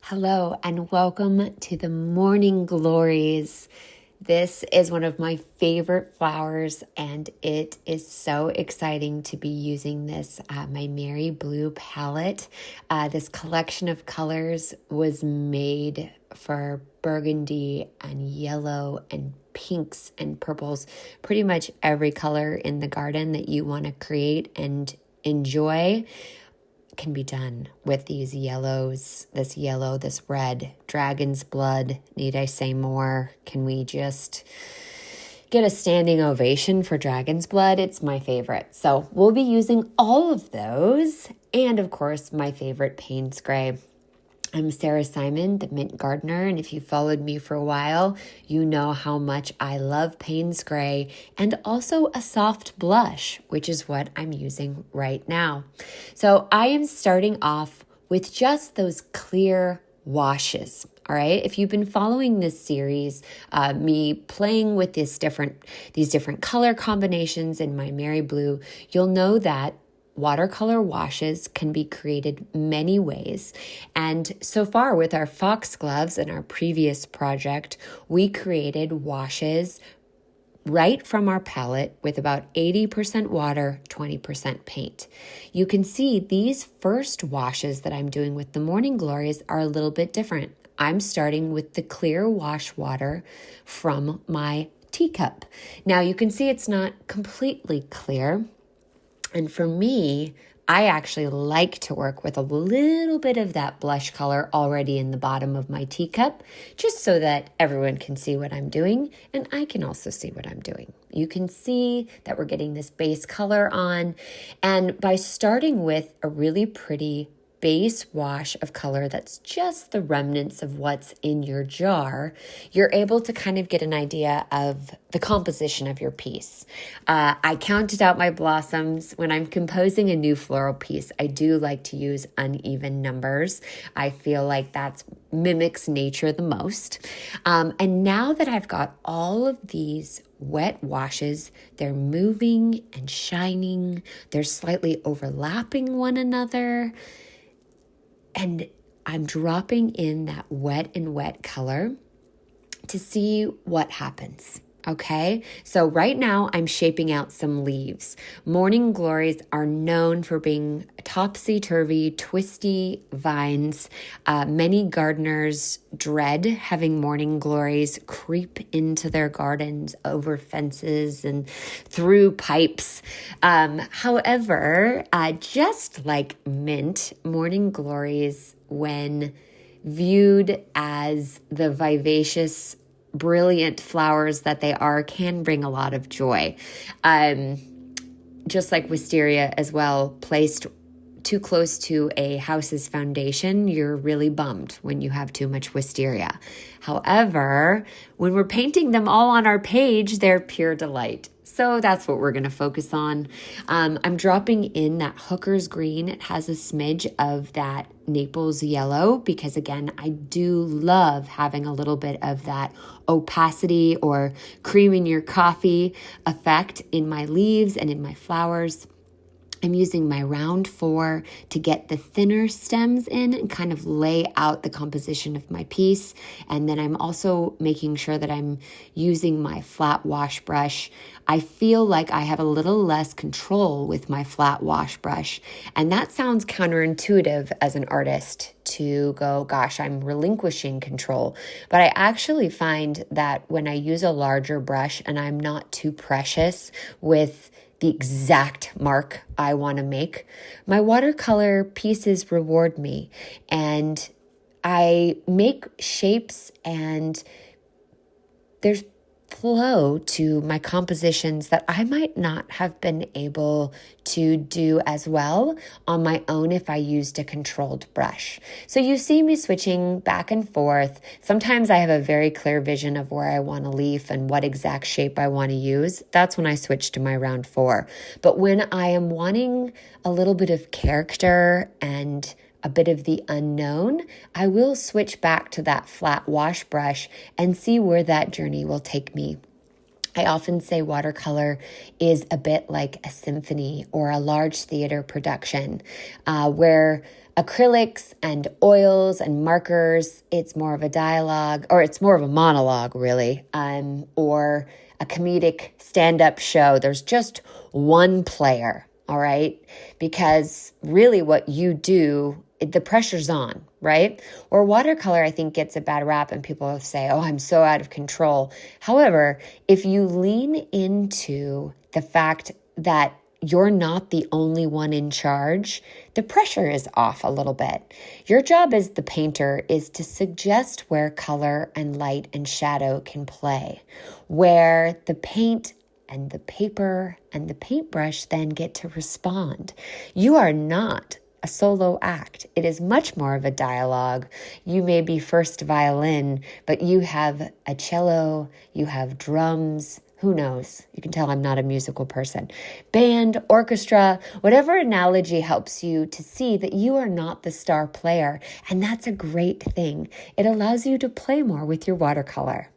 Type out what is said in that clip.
Hello and welcome to the Morning Glories. This is one of my favorite flowers and it is so exciting to be using this Maimeri blue palette. This collection of colors was made for burgundy and yellow and pinks and purples, pretty much every color in the garden that you want to create and enjoy can be done with these yellows, this yellow, this red, dragon's blood. Need I say more? Can we just get a standing ovation for dragon's blood? It's my favorite. So we'll be using all of those. And of course, my favorite Payne's Gray. I'm Sarah Simon, the Mint Gardener, and if you followed me for a while, you know how much I love Payne's Gray and also a soft blush, which is what I'm using right now. So I am starting off with just those clear washes. All right. If you've been following this series, me playing with these different color combinations in Maimeri blue, you'll know that watercolor washes can be created many ways. And so far with our foxgloves and our previous project, we created washes right from our palette with about 80% water, 20% paint. You can see these first washes that I'm doing with the Morning Glories are a little bit different. I'm starting with the clear wash water from my teacup. Now you can see it's not completely clear. And for me, I actually like to work with a little bit of that blush color already in the bottom of my teacup, just so that everyone can see what I'm doing and I can also see what I'm doing. You can see that we're getting this base color on, and by starting with a really pretty base wash of color that's just the remnants of what's in your jar, you're able to kind of get an idea of the composition of your piece. I counted out my blossoms. When I'm composing a new floral piece, I do like to use uneven numbers. I feel like that mimics nature the most. And now that I've got all of these wet washes, they're moving and shining. They're slightly overlapping one another. And I'm dropping in that wet and wet color to see what happens. Okay, so right now I'm shaping out some leaves. Morning Glories are known for being topsy-turvy, twisty vines. Many gardeners dread having Morning Glories creep into their gardens over fences and through pipes. However, just like mint, Morning Glories, when viewed as the vivacious, brilliant flowers that they are, can bring a lot of joy. Just like wisteria as well, placed too close to a house's foundation, you're really bummed when you have too much wisteria. However, when we're painting them all on our page, they're pure delight. So that's what we're going to focus on. I'm dropping in that Hooker's green. It has a smidge of that Naples yellow because, again, I do love having a little bit of that opacity or cream in your coffee effect in my leaves and in my flowers. I'm using my round 4 to get the thinner stems in and kind of lay out the composition of my piece. And then I'm also making sure that I'm using my flat wash brush. I feel like I have a little less control with my flat wash brush. And that sounds counterintuitive as an artist to go, gosh, I'm relinquishing control. But I actually find that when I use a larger brush and I'm not too precious with the exact mark I want to make, my watercolor pieces reward me, and I make shapes and there's flow to my compositions that I might not have been able to do as well on my own if I used a controlled brush. So you see me switching back and forth. Sometimes I have a very clear vision of where I want a leaf and what exact shape I want to use. That's when I switch to my round 4. But when I am wanting a little bit of character and a bit of the unknown, I will switch back to that flat wash brush and see where that journey will take me. I often say watercolor is a bit like a symphony or a large theater production, where acrylics and oils and markers, it's more of a dialogue, or it's more of a monologue, really, or a comedic stand-up show. There's just one player, all right? Because really what you do, the pressure's on, right? Or watercolor, I think, gets a bad rap and people say, oh, I'm so out of control. However, if you lean into the fact that you're not the only one in charge, the pressure is off a little bit. Your job as the painter is to suggest where color and light and shadow can play, where the paint and the paper and the paintbrush then get to respond. You are not a solo act. It is much more of a dialogue. You may be first violin, but you have a cello, you have drums. Who knows? You can tell I'm not a musical person. Band, orchestra, whatever analogy helps you to see that you are not the star player. And that's a great thing. It allows you to play more with your watercolor.